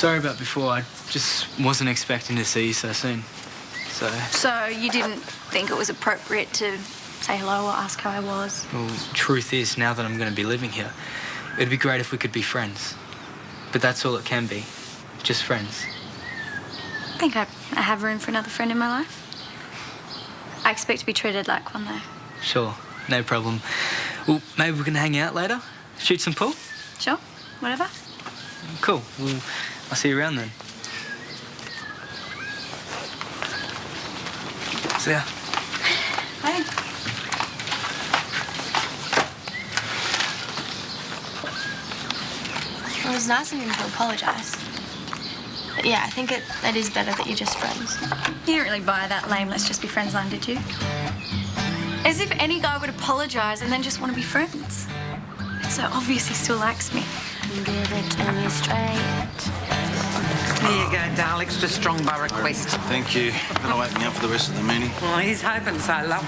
Sorry about before. I just wasn't expecting to see you so soon. So you didn't think it was appropriate to say hello or ask how I was? Well, truth is, now that I'm going to be living here, it'd be great if we could be friends. But that's all it can be. Just friends. I think I have room for another friend in my life. I expect to be treated like one, though. Sure, no problem. Well, maybe we can hang out later? Shoot some pool? Sure, whatever. Cool. Well, I'll see you around then. See ya. Bye. It was nice of him to apologise. But yeah, I think it is better that you're just friends. You didn't really buy that lame let's just be friends line, did you? As if any guy would apologise and then just want to be friends. It's so obvious he still likes me. Give it to me straight. Here you go, darling. Extra strong by request. Thank you. That'll wake me up for the rest of the meeting. Well, he's hoping so, love.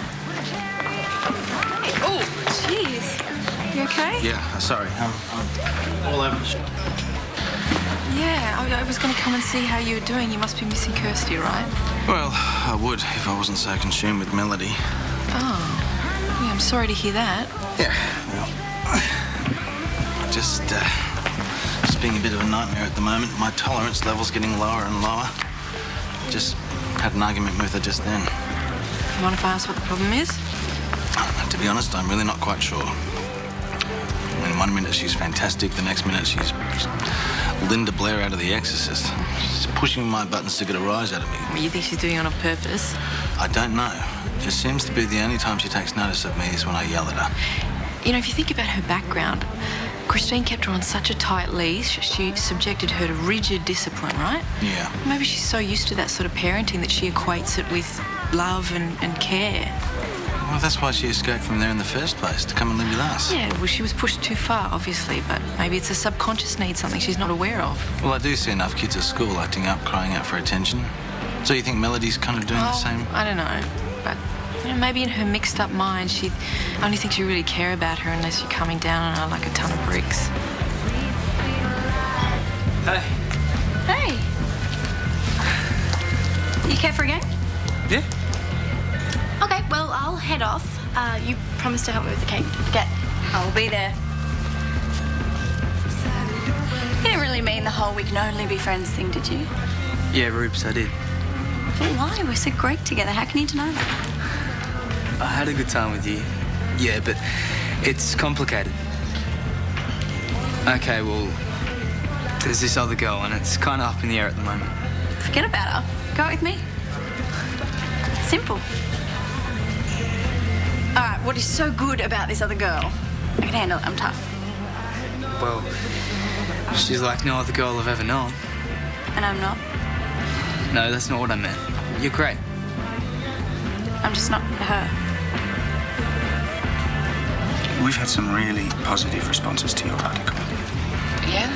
Oh, jeez. You okay? Yeah, sorry. I'm all over the shop. Yeah, I was going to come and see how you were doing. You must be missing Kirsty, right? Well, I would if I wasn't so consumed with Melody. Oh. Yeah, I'm sorry to hear that. Yeah, well, just being a bit of a nightmare at the moment. My tolerance level's getting lower and lower. Just had an argument with her just then. You mind if I ask what the problem is? To be honest, I'm really not quite sure. I mean, one minute she's fantastic, the next minute she's Linda Blair out of The Exorcist. She's pushing my buttons to get a rise out of me. Well, you think she's doing it on purpose? I don't know. It seems to be the only time she takes notice of me is when I yell at her. You know, if you think about her background, Christine kept her on such a tight leash. She subjected her to rigid discipline, right? Yeah. Maybe she's so used to that sort of parenting that she equates it with love and care. Well, that's why she escaped from there in the first place, to come and live with us. Yeah, well, she was pushed too far, obviously, but maybe it's a subconscious need, something she's not aware of. Well, I do see enough kids at school acting up, crying out for attention. So you think Melody's kind of doing the same? I don't know, but you know, maybe in her mixed-up mind, she only thinks you really care about her unless you're coming down on her like a ton of bricks. Hey. Hey. You care for a game? Yeah? Okay, well, I'll head off. You promised to help me with the cake. Get. I'll be there. You didn't really mean the whole we can only be friends thing, did you? Yeah, Rubes, I did. But why? We're so great together. How can you deny that? I had a good time with you. Yeah, but it's complicated. Okay, well, there's this other girl, and it's kind of up in the air at the moment. Forget about her. Go out with me. Simple. All right, what is so good about this other girl? I can handle it. I'm tough. Well, she's like no other girl I've ever known. And I'm not. No, that's not what I meant. You're great. I'm just not her. We've had some really positive responses to your article. Yeah?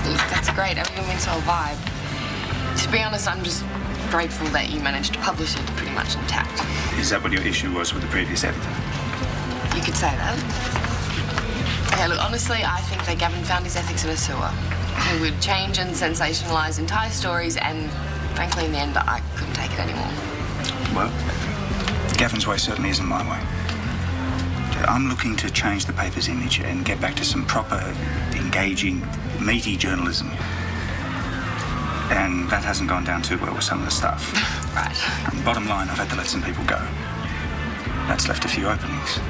Look, that's great. Everyone's whole vibe. To be honest, I'm just grateful that you managed to publish it pretty much intact. Is that what your issue was with the previous editor? You could say that. Okay, look, honestly, I think that Gavin found his ethics in a sewer. He would change and sensationalise entire stories, and frankly, in the end, I couldn't take it anymore. Well, Gavin's way certainly isn't my way. I'm looking to change the paper's image and get back to some proper, engaging, meaty journalism. And that hasn't gone down too well with some of the stuff. Right. And bottom line, I've had to let some people go. That's left a few openings.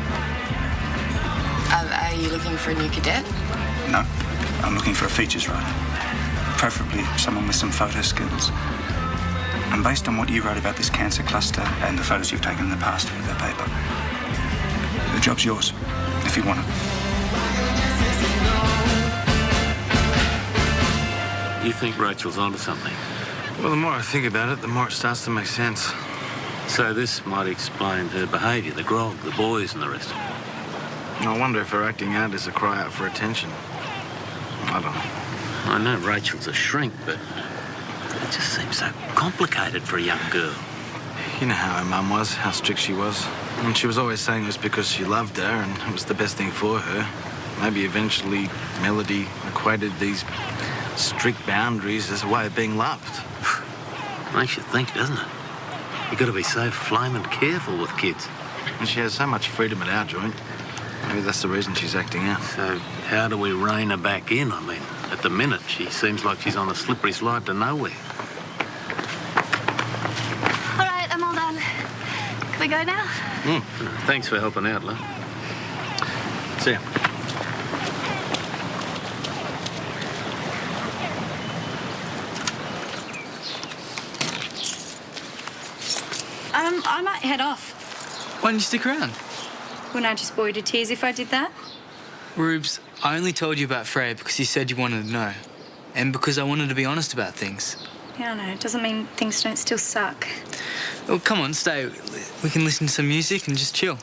Are you looking for a new cadet? No, I'm looking for a features writer. Preferably someone with some photo skills. And based on what you wrote about this cancer cluster and the photos you've taken in the past for the paper, the job's yours, if you want it. You think Rachel's onto something? Well, the more I think about it, the more it starts to make sense. So this might explain her behaviour, the grog, the boys and the rest of it. I wonder if her acting out is a cry out for attention. I don't know. I know Rachel's a shrink, but it just seems so complicated for a young girl. You know how her mum was, how strict she was. And she was always saying it was because she loved her and it was the best thing for her. Maybe eventually Melody equated these strict boundaries is a way of being loved. Makes you think, doesn't it? You've got to be so flaming careful with kids. And she has so much freedom at our joint. Maybe that's the reason she's acting out. So how do we rein her back in? I mean, at the minute, she seems like she's on a slippery slide to nowhere. All right, I'm all done. Can we go now? Thanks for helping out, love. See ya. I might head off. Why don't you stick around? Wouldn't I just bore you to tears if I did that? Rubes, I only told you about Freya because you said you wanted to know. And because I wanted to be honest about things. Yeah, I know. It doesn't mean things don't still suck. Well, come on, stay. We can listen to some music and just chill.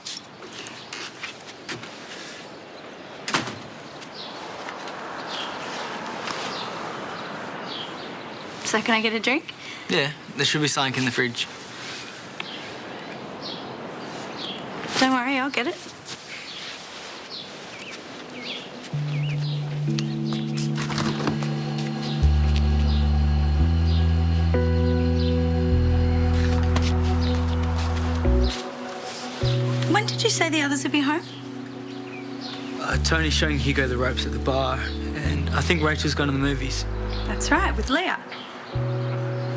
So can I get a drink? Yeah, there should be something in the fridge. Don't worry, I'll get it. When did you say the others would be home? Tony's showing Hugo the ropes at the bar, and I think Rachel's gone to the movies. That's right, with Leah.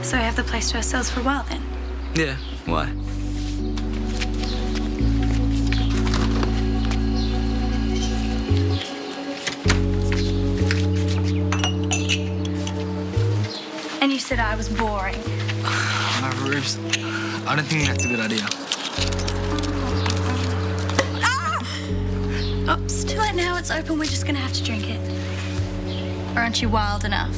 So we have the place to ourselves for a while then? Yeah, why? And you said I was boring. No, Rubes, I don't think that's a good idea. Oops, too late now. It's open. We're just gonna have to drink it. Or aren't you wild enough?